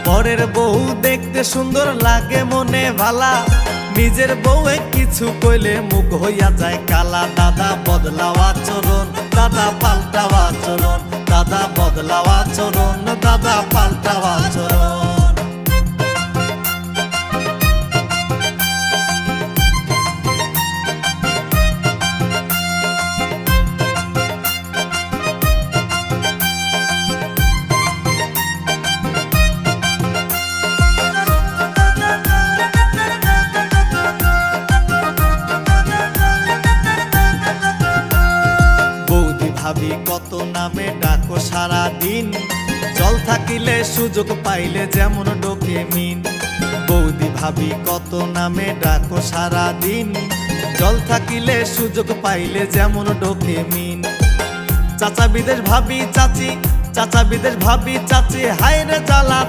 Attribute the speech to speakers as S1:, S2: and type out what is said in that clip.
S1: পরের বউ দেখতে সুন্দর লাগে মনে ভালা, নিজের বউয়ে কিছু কইলে মুখ হইয়া যায় কালা। দাদা বদলাও আচরণ, দাদা পাল্টাও আচরণ, দাদা বদলাও আচরণ, দাদা পাল্টাও আচরণ। ভাবি কত নামে ডাকো সারা দিন, জল থাকিলে সুযোগ পাইলে যেমন ডোকে মিন। বৌদি ভাবি কত নামে ডাকো সারা দিন, জল থাকিলে সুযোগ পাইলে যেমন ডোকে মিন। চাচা বিদেশ ভাবি চাচি, চাচা বিদেশ ভাবি চাচি, হায়রে জ্বালা।